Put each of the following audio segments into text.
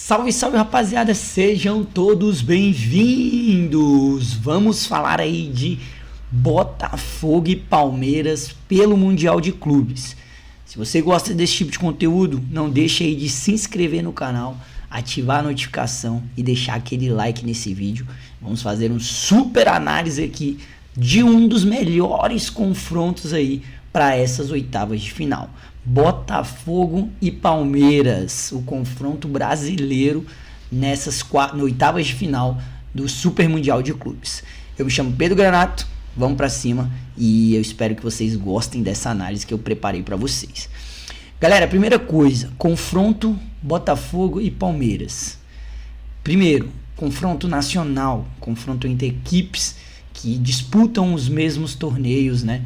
Salve, salve rapaziada, sejam todos bem-vindos! Vamos falar aí de Botafogo e Palmeiras pelo Mundial de Clubes. Se você gosta desse tipo de conteúdo, não deixe aí de se inscrever no canal, ativar a notificação e deixar aquele like nesse vídeo. Vamos fazer um super análise aqui de um dos melhores confrontos aí para essas oitavas de final. Botafogo e Palmeiras, o confronto brasileiro nessas oitavas de final do Super Mundial de Clubes. Eu me chamo Pedro Granato, vamos para cima e eu espero que vocês gostem dessa análise que eu preparei para vocês. Galera, primeira coisa, confronto Botafogo e Palmeiras. Primeiro, confronto nacional, confronto entre equipes que disputam os mesmos torneios, né,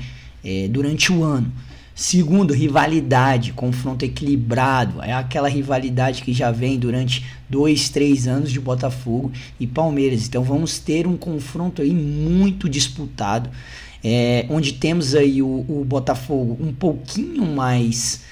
durante o ano. Segundo, rivalidade, confronto equilibrado, é aquela rivalidade que já vem durante 2, 3 anos de Botafogo e Palmeiras. Então vamos ter um confronto aí muito disputado, onde temos aí o Botafogo um pouquinho mais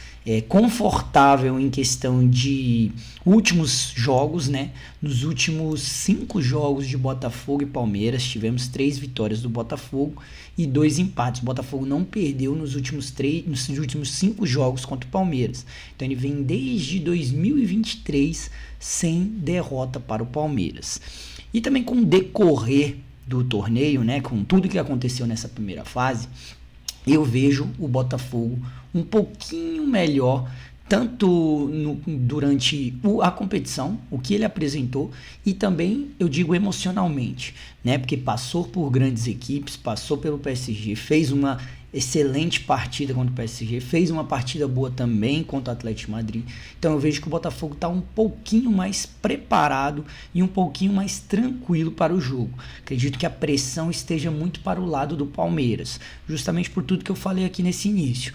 confortável em questão de últimos jogos, né? Nos últimos 5 jogos de Botafogo e Palmeiras, tivemos 3 vitórias do Botafogo e 2 empates. O Botafogo não perdeu nos últimos 5 jogos contra o Palmeiras. Então ele vem desde 2023 sem derrota para o Palmeiras. E também com o decorrer do torneio, né? Com tudo que aconteceu nessa primeira fase, eu vejo o Botafogo um pouquinho melhor, tanto durante a competição, o que ele apresentou, e também, eu digo, emocionalmente, né? Porque passou por grandes equipes, passou pelo PSG, fez uma excelente partida contra o PSG, fez uma partida boa também contra o Atlético de Madrid. Então eu vejo que o Botafogo está um pouquinho mais preparado e um pouquinho mais tranquilo para o jogo. Acredito que a pressão esteja muito para o lado do Palmeiras, justamente por tudo que eu falei aqui nesse início.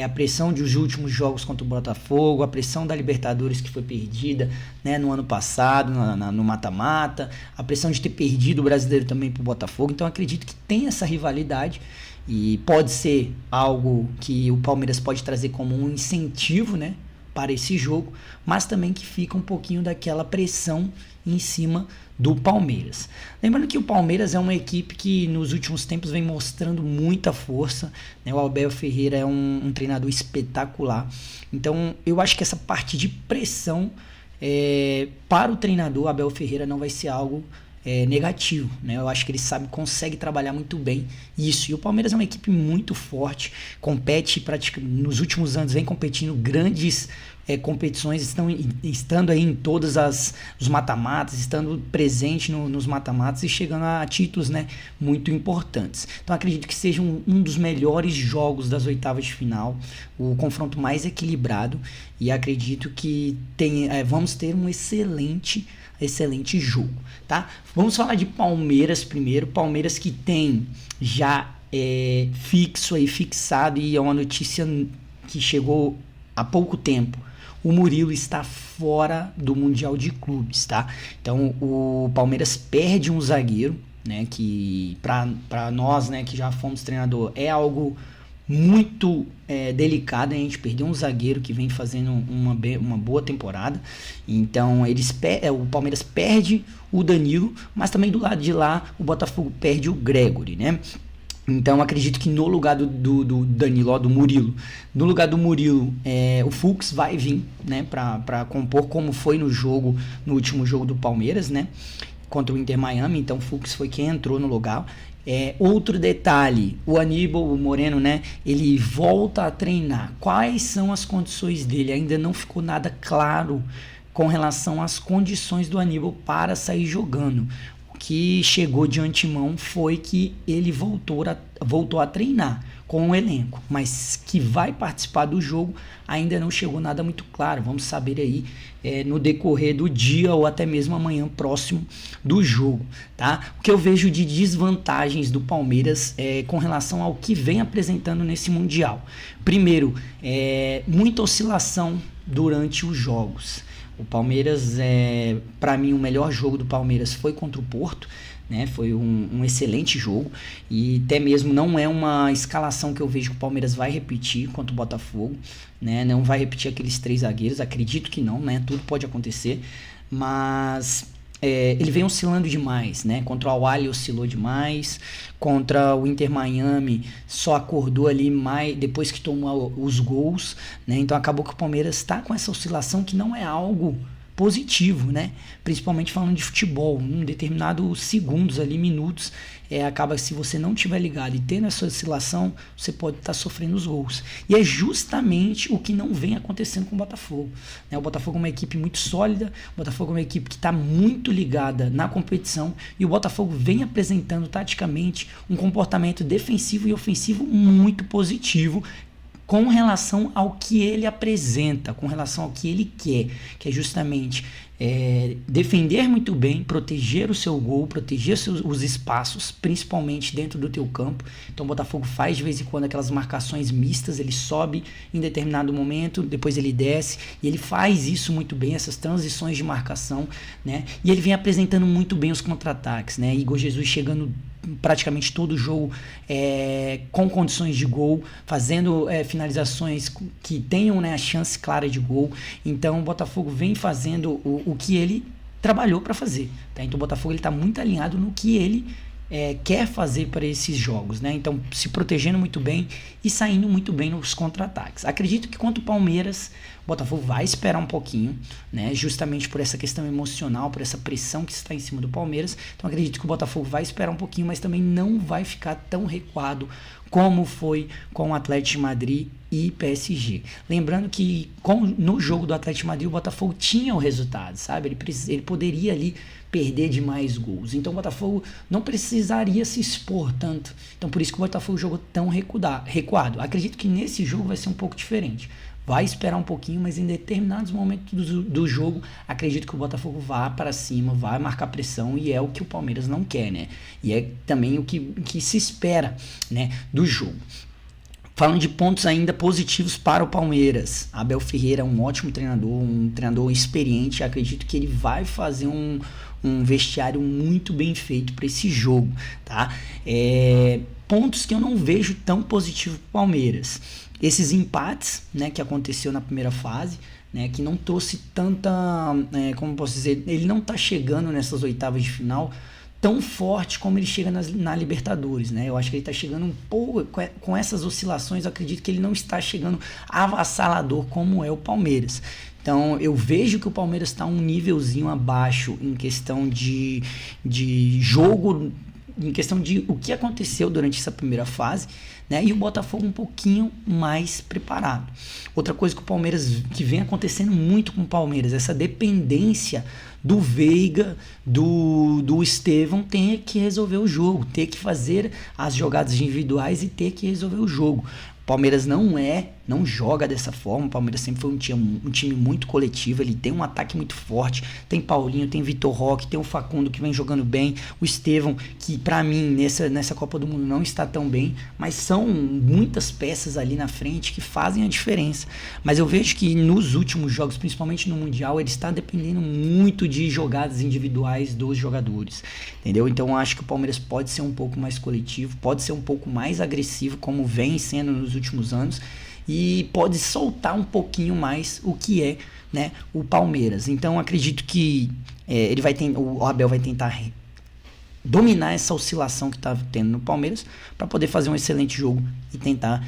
A pressão dos últimos jogos contra o Botafogo, a pressão da Libertadores que foi perdida, né, no ano passado, no mata-mata, a pressão de ter perdido o Brasileiro também para o Botafogo. Então acredito que tem essa rivalidade e pode ser algo que o Palmeiras pode trazer como um incentivo, né, para esse jogo, mas também que fica um pouquinho daquela pressão em cima do Palmeiras. Lembrando que o Palmeiras é uma equipe que nos últimos tempos vem mostrando muita força, né? O Abel Ferreira é um treinador espetacular. Então eu acho que essa parte de pressão para o treinador Abel Ferreira não vai ser algo negativo, né? Eu acho que ele consegue trabalhar muito bem isso. E o Palmeiras é uma equipe muito forte, compete praticamente nos últimos anos, vem competindo grandes competições, estando aí em todas os mata-matas, estando presente nos mata-matas e chegando a títulos, né, muito importantes. Então acredito que seja um dos melhores jogos das oitavas de final, o confronto mais equilibrado, e acredito que vamos ter um excelente jogo, tá? Vamos falar de Palmeiras primeiro. Palmeiras que tem já fixado, e é uma notícia que chegou há pouco tempo. O Murilo está fora do Mundial de Clubes, tá? Então o Palmeiras perde um zagueiro, né? Que para nós, né, que já fomos treinador, é algo muito delicado. A gente perdeu um zagueiro que vem fazendo uma boa temporada. Então o Palmeiras perde o Danilo, mas também do lado de lá o Botafogo perde o Gregory, né? Então acredito que no lugar do Danilo, do Murilo, no lugar do Murilo, o Fux vai vir, né, para compor, como foi no último jogo do Palmeiras, né, contra o Inter Miami. Então o Fux foi quem entrou no lugar. Outro detalhe, o Aníbal, o Moreno, né, ele volta a treinar. Quais são as condições dele? Ainda não ficou nada claro com relação às condições do Aníbal para sair jogando. O que chegou de antemão foi que ele voltou a treinar com o elenco, mas que vai participar do jogo ainda não chegou nada muito claro. Vamos saber aí no decorrer do dia ou até mesmo amanhã próximo do jogo, tá? O que eu vejo de desvantagens do Palmeiras com relação ao que vem apresentando nesse Mundial. Primeiro, muita oscilação durante os jogos. O Palmeiras, para mim, o melhor jogo do Palmeiras foi contra o Porto, né? Foi um excelente jogo e até mesmo não é uma escalação que eu vejo que o Palmeiras vai repetir contra o Botafogo, né? Não vai repetir aqueles 3 zagueiros, acredito que não, né? Tudo pode acontecer, mas ele vem oscilando demais, né? Contra o Al-Ahly oscilou demais, contra o Inter Miami só acordou ali mais depois que tomou os gols, né? Então acabou que o Palmeiras está com essa oscilação que não é algo positivo, né? Principalmente falando de futebol, em determinados segundos ali, minutos, acaba que se você não tiver ligado e tendo essa oscilação, você pode estar sofrendo os gols. E é justamente o que não vem acontecendo com o Botafogo, né? O Botafogo é uma equipe muito sólida, o Botafogo é uma equipe que está muito ligada na competição e o Botafogo vem apresentando taticamente um comportamento defensivo e ofensivo muito positivo com relação ao que ele apresenta, com relação ao que ele quer, que é justamente defender muito bem, proteger o seu gol, proteger os espaços, principalmente dentro do teu campo. Então o Botafogo faz de vez em quando aquelas marcações mistas, ele sobe em determinado momento, depois ele desce, e ele faz isso muito bem, essas transições de marcação, né? E ele vem apresentando muito bem os contra-ataques, né? Igor Jesus chegando praticamente todo o jogo com condições de gol, fazendo finalizações que tenham, né, a chance clara de gol. Então o Botafogo vem fazendo o que ele trabalhou para fazer, tá? Então o Botafogo está muito alinhado no que ele quer fazer para esses jogos, né? Então se protegendo muito bem e saindo muito bem nos contra-ataques. Acredito que contra o Palmeiras o Botafogo vai esperar um pouquinho, né? Justamente por essa questão emocional, por essa pressão que está em cima do Palmeiras. Então acredito que o Botafogo vai esperar um pouquinho, mas também não vai ficar tão recuado como foi com o Atlético de Madrid e PSG. Lembrando que no jogo do Atlético de Madrid o Botafogo tinha o resultado, sabe? Ele poderia ali perder de mais gols. Então o Botafogo não precisaria se expor tanto. Então por isso que o Botafogo jogou tão recuado. Acredito que nesse jogo vai ser um pouco diferente. Vai esperar um pouquinho, mas em determinados momentos do jogo, acredito que o Botafogo vá para cima, vai marcar pressão, e é o que o Palmeiras não quer, né? E é também o que se espera, né, do jogo. Falando de pontos ainda positivos para o Palmeiras, Abel Ferreira é um ótimo treinador, um treinador experiente. Acredito que ele vai fazer um vestiário muito bem feito para esse jogo, tá? Pontos que eu não vejo tão positivo para o Palmeiras. Esses empates, né, que aconteceu na primeira fase, né, que não trouxe tanta, como posso dizer, ele não está chegando nessas oitavas de final tão forte como ele chega na Libertadores, né? Eu acho que ele está chegando um pouco com essas oscilações. Eu acredito que ele não está chegando avassalador como é o Palmeiras. Então eu vejo que o Palmeiras está um nívelzinho abaixo em questão de jogo, em questão de o que aconteceu durante essa primeira fase, né? E o Botafogo um pouquinho mais preparado. Outra coisa que o Palmeiras, que vem acontecendo muito com o Palmeiras, essa dependência do Veiga, do Estevão, ter que resolver o jogo, ter que fazer as jogadas individuais e ter que resolver o jogo. O Palmeiras não joga dessa forma. O Palmeiras sempre foi um time muito coletivo. Ele tem um ataque muito forte. Tem Paulinho, tem Vitor Roque, tem o Facundo, que vem jogando bem, o Estevão, que pra mim nessa Copa do Mundo não está tão bem, mas são muitas peças ali na frente que fazem a diferença. Mas eu vejo que nos últimos jogos, principalmente no Mundial, ele está dependendo muito de jogadas individuais dos jogadores, entendeu? Então eu acho que o Palmeiras pode ser um pouco mais coletivo, pode ser um pouco mais agressivo, como vem sendo nos últimos anos, e pode soltar um pouquinho mais o que é, né, o Palmeiras. Então acredito que o Abel vai tentar dominar essa oscilação que está tendo no Palmeiras para poder fazer um excelente jogo e tentar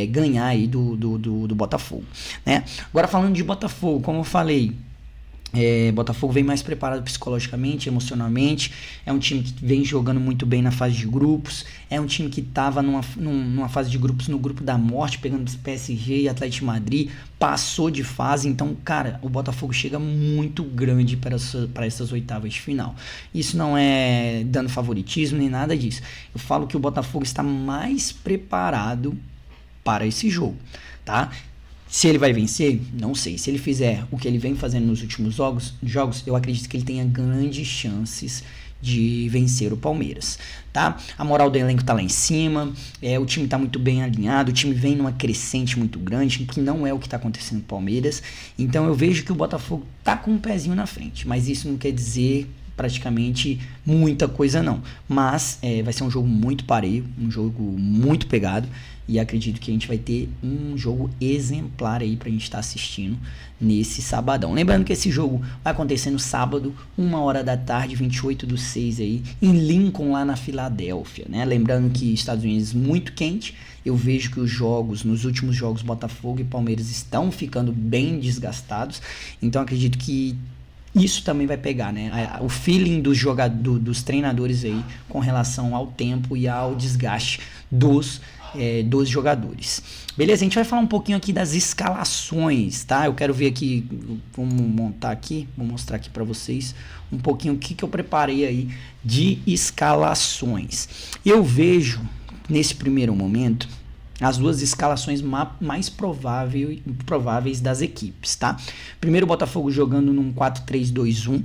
ganhar aí do Botafogo, né? Agora falando de Botafogo, como eu falei, Botafogo vem mais preparado psicologicamente, emocionalmente. É um time que vem jogando muito bem na fase de grupos. É um time que estava numa fase de grupos, no grupo da morte, pegando PSG e Atlético de Madrid, passou de fase. Então, cara, o Botafogo chega muito grande para essas oitavas de final. Isso não é dando favoritismo nem nada disso. Eu falo que o Botafogo está mais preparado para esse jogo, tá? Se ele vai vencer, não sei. Se ele fizer o que ele vem fazendo nos últimos jogos, eu acredito que ele tenha grandes chances de vencer o Palmeiras, tá? A moral do elenco tá lá em cima, o time tá muito bem alinhado, o time vem numa crescente muito grande, que não é o que tá acontecendo com o Palmeiras. Então eu vejo que o Botafogo tá com um pezinho na frente, mas isso não quer dizer praticamente muita coisa não, mas vai ser um jogo muito pareio, um jogo muito pegado, e acredito que a gente vai ter um jogo exemplar aí pra gente estar assistindo nesse sabadão. Lembrando que esse jogo vai acontecer no sábado, 1h da tarde, 28/6 aí, em Lincoln, lá na Filadélfia, né? Lembrando que Estados Unidos muito quente, eu vejo que nos últimos jogos, Botafogo e Palmeiras estão ficando bem desgastados, então acredito que isso também vai pegar, né? O feeling dos treinadores aí com relação ao tempo e ao desgaste dos jogadores. Beleza? A gente vai falar um pouquinho aqui das escalações, tá? Eu quero ver aqui, vou mostrar aqui para vocês um pouquinho o que eu preparei aí de escalações. Eu vejo, nesse primeiro momento, as duas escalações mais prováveis das equipes, tá? Primeiro, o Botafogo jogando num 4-3-2-1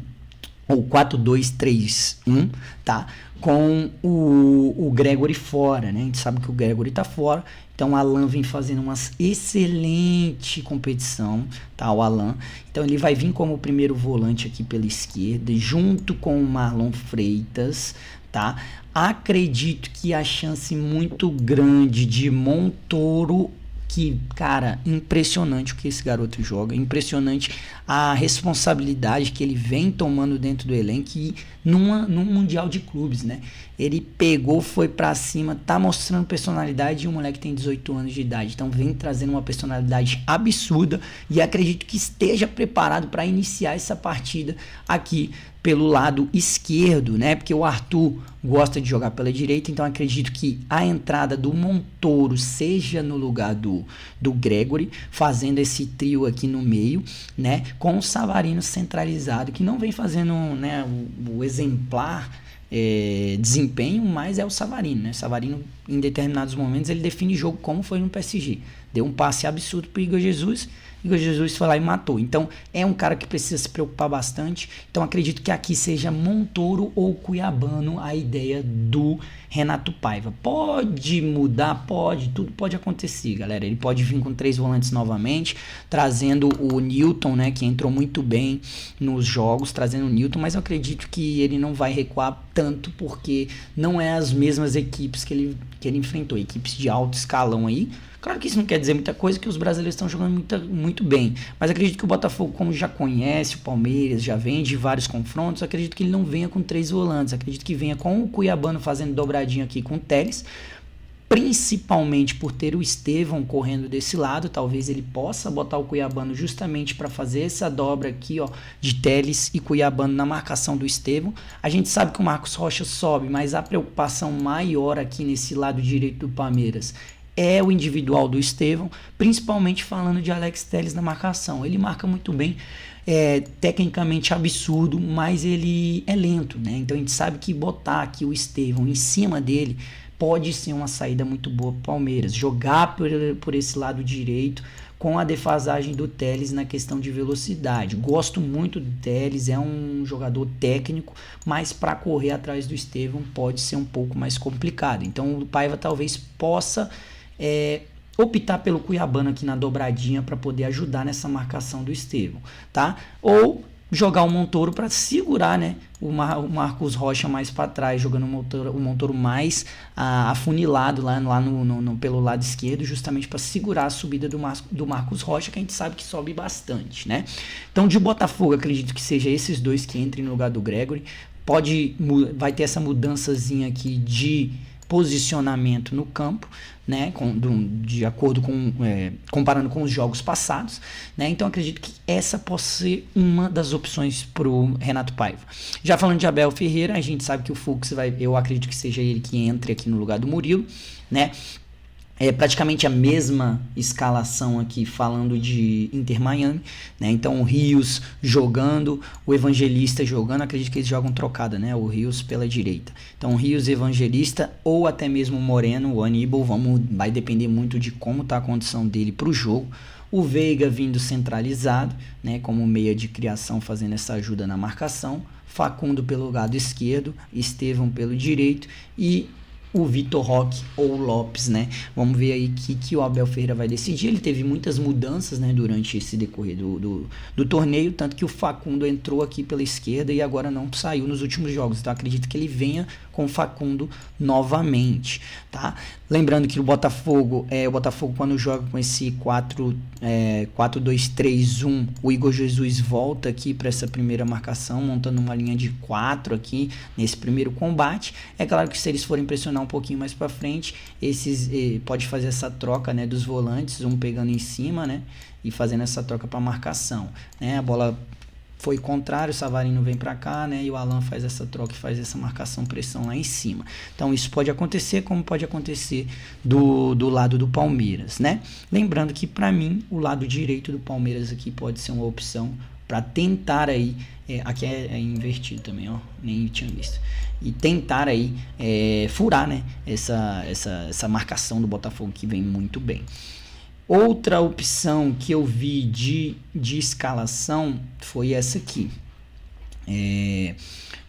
ou 4-2-3-1, tá? Com o Gregory fora, né? A gente sabe que o Gregory tá fora, então o Alan vem fazendo uma excelente competição, tá? O Alan, então ele vai vir como primeiro volante aqui pela esquerda, junto com o Marlon Freitas, tá? Acredito que a chance muito grande de Montoro, que, cara, impressionante o que esse garoto joga, impressionante a responsabilidade que ele vem tomando dentro do elenco e num Mundial de Clubes, né? Ele pegou, foi pra cima, tá mostrando personalidade, e o moleque tem 18 anos de idade, então vem trazendo uma personalidade absurda e acredito que esteja preparado para iniciar essa partida aqui pelo lado esquerdo, né? Porque o Arthur gosta de jogar pela direita, então acredito que a entrada do Montoro seja no lugar do Gregory, fazendo esse trio aqui no meio, né? Com o Savarino centralizado, que não vem fazendo, né, o exemplar desempenho, mas é o Savarino, né? Savarino, em determinados momentos, ele define jogo, como foi no PSG. Deu um passe absurdo pro Igor Jesus foi lá e matou. Então, é um cara que precisa se preocupar bastante. Então, acredito que aqui seja Montoro ou Cuiabano a ideia do Renato Paiva. Pode mudar? Pode. Tudo pode acontecer, galera. Ele pode vir com 3 volantes novamente, trazendo o Newton, né, que entrou muito bem nos jogos, trazendo o Newton, mas eu acredito que ele não vai recuar tanto, porque não é as mesmas equipes que ele enfrentou. Equipes de alto escalão aí. Claro que isso não quer dizer muita coisa, que os brasileiros estão jogando muito bem. Mas acredito que o Botafogo, como já conhece o Palmeiras, já vem de vários confrontos, acredito que ele não venha com 3 volantes. Acredito que venha com o Cuiabano fazendo dobradinha aqui com o Telles, principalmente por ter o Estevão correndo desse lado. Talvez ele possa botar o Cuiabano justamente para fazer essa dobra aqui, ó, de Telles e Cuiabano na marcação do Estevão. A gente sabe que o Marcos Rocha sobe, mas a preocupação maior aqui nesse lado direito do Palmeiras é o individual do Estevão, principalmente falando de Alex Telles na marcação. Ele marca muito bem, tecnicamente absurdo, mas ele é lento, né? Então a gente sabe que botar aqui o Estevão em cima dele pode ser uma saída muito boa para o Palmeiras. Jogar por esse lado direito com a defasagem do Telles na questão de velocidade. Gosto muito do Telles, é um jogador técnico, mas para correr atrás do Estevão pode ser um pouco mais complicado. Então o Paiva talvez possa optar pelo Cuiabano aqui na dobradinha para poder ajudar nessa marcação do Estevão, tá? Ou jogar o Montoro para segurar, né, o Marcos Rocha mais para trás, jogando o Montoro mais afunilado lá pelo lado esquerdo, justamente para segurar a subida do Marcos Rocha, que a gente sabe que sobe bastante, né? Então, de Botafogo, acredito que seja esses dois que entrem no lugar do Gregory. Vai ter essa mudançazinha aqui de posicionamento no campo, né, de acordo com comparando com os jogos passados, né? Então acredito que essa possa ser uma das opções para o Renato Paiva. Já falando de Abel Ferreira, a gente sabe que o Fux eu acredito que seja ele que entre aqui no lugar do Murilo, né? É praticamente a mesma escalação aqui, falando de Inter Miami, né? Então o Rios jogando, o Evangelista jogando, acredito que eles jogam trocada, né? O Rios pela direita. Então Rios, Evangelista ou até mesmo o Moreno, o Aníbal, vai depender muito de como tá a condição dele para o jogo. O Veiga vindo centralizado, né? Como meia de criação, fazendo essa ajuda na marcação. Facundo pelo lado esquerdo, Estevão pelo direito e o Vitor Roque ou o Lopes, né? Vamos ver aí que o Abel Ferreira vai decidir. Ele teve muitas mudanças, né, durante esse decorrer do torneio, tanto que o Facundo entrou aqui pela esquerda e agora não saiu nos últimos jogos. Então acredito que ele venha com o Facundo novamente, tá? Lembrando que o Botafogo quando joga com esse 4-2-3-1, o Igor Jesus volta aqui para essa primeira marcação, montando uma linha de 4 aqui nesse primeiro combate. É claro que se eles forem pressionar um pouquinho mais para frente, pode fazer essa troca, né, dos volantes, um pegando em cima, né, e fazendo essa troca para marcação, né? A bola foi contrário, o Savarino vem para cá, né, e o Alan faz essa troca e faz essa marcação, pressão lá em cima. Então isso pode acontecer, como pode acontecer do lado do Palmeiras, né? Lembrando que para mim o lado direito do Palmeiras aqui pode ser uma opção para tentar aí, aqui é invertido também, ó, nem tinha visto, e tentar aí furar, né, essa marcação do Botafogo que vem muito bem. Outra opção que eu vi de escalação foi essa aqui.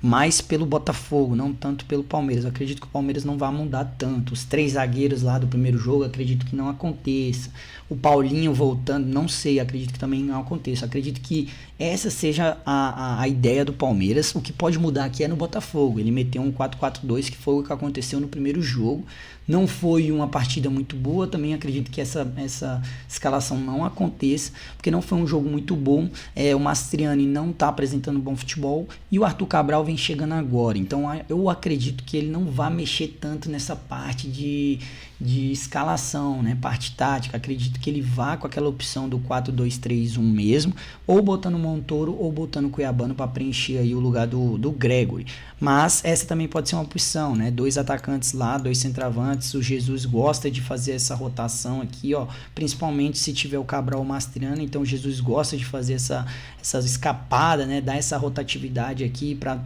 Mais pelo Botafogo, não tanto pelo Palmeiras. Eu acredito que o Palmeiras não vai mudar tanto. Os 3 zagueiros lá do primeiro jogo, acredito que não aconteça. O Paulinho voltando, não sei, acredito que também não aconteça. Acredito que essa seja a ideia do Palmeiras. O que pode mudar aqui é no Botafogo. Ele meteu um 4-4-2, que foi o que aconteceu no primeiro jogo. Não foi uma partida muito boa, também acredito que essa escalação não aconteça, porque não foi um jogo muito bom. O Mastriani não está apresentando bom futebol e o Arthur Cabral vem chegando agora, então eu acredito que ele não vai mexer tanto nessa parte de escalação, né, parte tática. Acredito que ele vá com aquela opção do 4-2-3-1 mesmo, ou botando Montoro ou botando Cuiabano para preencher aí o lugar do Gregory. Mas essa também pode ser uma opção, né? 2 atacantes lá, 2 centroavantes. O Jesus gosta de fazer essa rotação aqui, ó, principalmente se tiver o Cabral ou o Mastriano. Então o Jesus gosta de fazer essa escapada, né? Dar essa rotatividade aqui para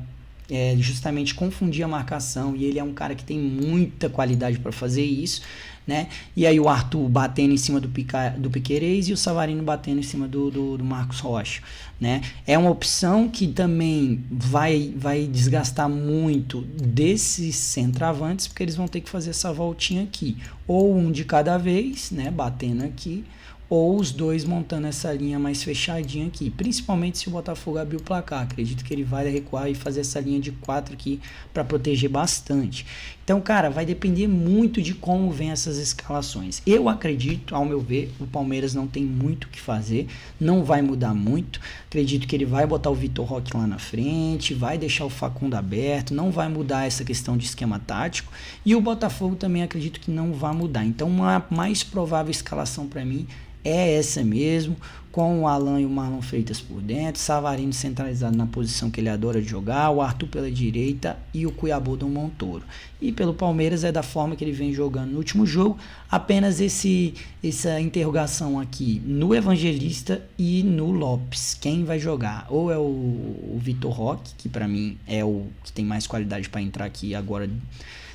justamente confundir a marcação, e ele é um cara que tem muita qualidade para fazer isso, né? E aí o Arthur batendo em cima do Piquerez e o Savarino batendo em cima do Marcos Rocha, né? É uma opção que também vai desgastar muito desses centroavantes, porque eles vão ter que fazer essa voltinha aqui, ou um de cada vez, né, batendo aqui, ou os dois montando essa linha mais fechadinha aqui, principalmente se o Botafogo abrir o placar. Acredito que ele vai recuar e fazer essa linha de 4 aqui para proteger bastante. Então, cara, vai depender muito de como vem essas escalações. Eu acredito, ao meu ver, o Palmeiras não tem muito o que fazer, não vai mudar muito. Acredito que ele vai botar o Vitor Roque lá na frente, vai deixar o Facundo aberto, não vai mudar essa questão de esquema tático, e o Botafogo também acredito que não vai mudar. Então, uma mais provável escalação para mim é essa mesmo, com o Alan e o Marlon Freitas por dentro, Savarino centralizado na posição que ele adora jogar, o Arthur pela direita e o Cuiabá do Montoro. E pelo Palmeiras é da forma que ele vem jogando no último jogo, apenas essa interrogação aqui no Evangelista e no Lopes. Quem vai jogar? Ou é o Vitor Roque, que para mim é o que tem mais qualidade para entrar aqui agora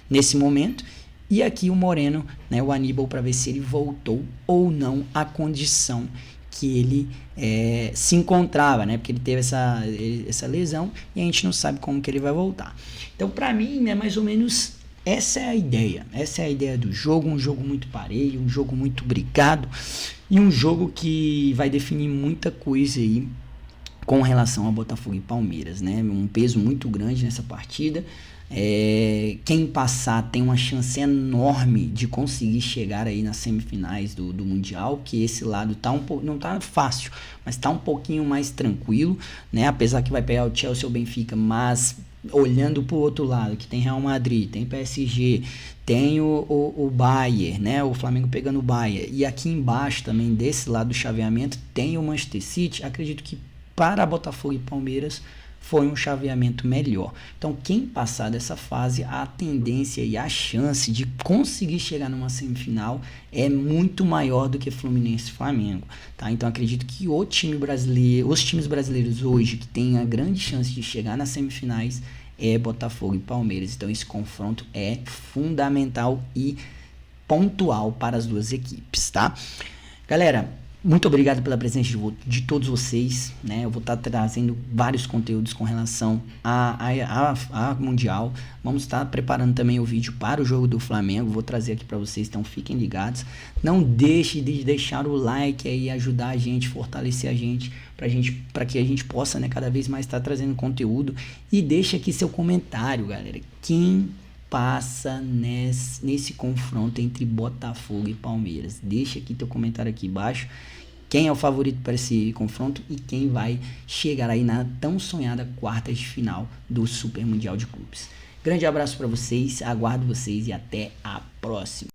nesse momento, e aqui o Moreno, né, o Aníbal, para ver se ele voltou ou não à condição que ele se encontrava, né? Porque ele teve essa lesão e a gente não sabe como que ele vai voltar. Então, para mim, né, mais ou menos essa é a ideia. Essa é a ideia do jogo, um jogo muito parelho, um jogo muito brigado e um jogo que vai definir muita coisa aí com relação a Botafogo e Palmeiras, né? Um peso muito grande nessa partida. Quem passar tem uma chance enorme de conseguir chegar aí nas semifinais do Mundial, que esse lado tá não tá fácil, mas tá um pouquinho mais tranquilo, né? Apesar que vai pegar o Chelsea ou o Benfica, mas olhando pro outro lado, que tem Real Madrid, tem PSG, tem o Bayern, né? O Flamengo pegando o Bayern, e aqui embaixo também desse lado do chaveamento tem o Manchester City. Acredito que para Botafogo e Palmeiras foi um chaveamento melhor. Então, quem passar dessa fase, a tendência e a chance de conseguir chegar numa semifinal é muito maior do que Fluminense e Flamengo, tá? Então, acredito que os times brasileiros hoje que têm a grande chance de chegar nas semifinais é Botafogo e Palmeiras. Então, esse confronto é fundamental e pontual para as duas equipes, tá? Galera, Muito obrigado pela presença de todos vocês, né? Eu vou estar trazendo vários conteúdos com relação a Mundial. Vamos estar preparando também o vídeo para o jogo do Flamengo. Vou trazer aqui para vocês, então fiquem ligados. Não deixe de deixar o like aí, ajudar a gente, fortalecer a gente, para que a gente possa, né, cada vez mais estar trazendo conteúdo. E deixa aqui seu comentário, galera. Quem passa nesse confronto entre Botafogo e Palmeiras? Deixa aqui teu comentário aqui embaixo. Quem é o favorito para esse confronto e quem vai chegar aí na tão sonhada quarta de final do Super Mundial de Clubes. Grande abraço para vocês, aguardo vocês e até a próxima.